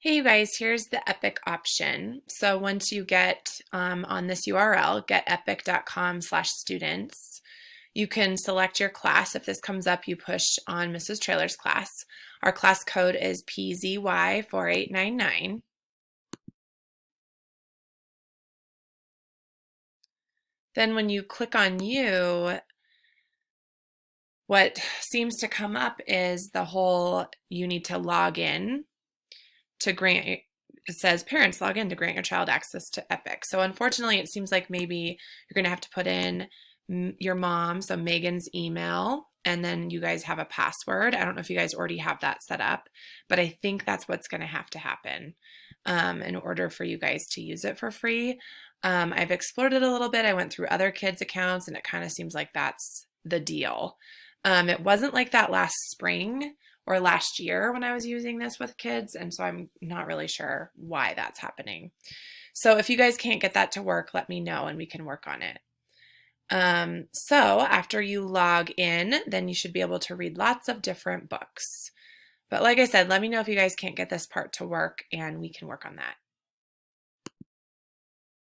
Hey you guys, here's the Epic option. So once you get on this URL, getepic.com/students, you can select your class. If this comes up, you push on Mrs. Trailer's class. Our class code is PZY4899. Then when you click on you, what seems to come up is you need to log in to grant, it says parents log in to grant your child access to Epic. So unfortunately, it seems like maybe you're going to have to put in your mom, so Megan's email, and then you guys have a password. I don't know if you guys already have that set up, but I think that's what's going to have to happen in order for you guys to use it for free. I've explored it a little bit. I went through other kids' accounts, and it kind of seems like that's the deal. It wasn't like that last spring or last year when I was using this with kids, and so I'm not really sure why that's happening. So if you guys can't get that to work, let me know and we can work on it. So after you log in, then you should be able to read lots of different books. But like I said, let me know if you guys can't get this part to work and we can work on that.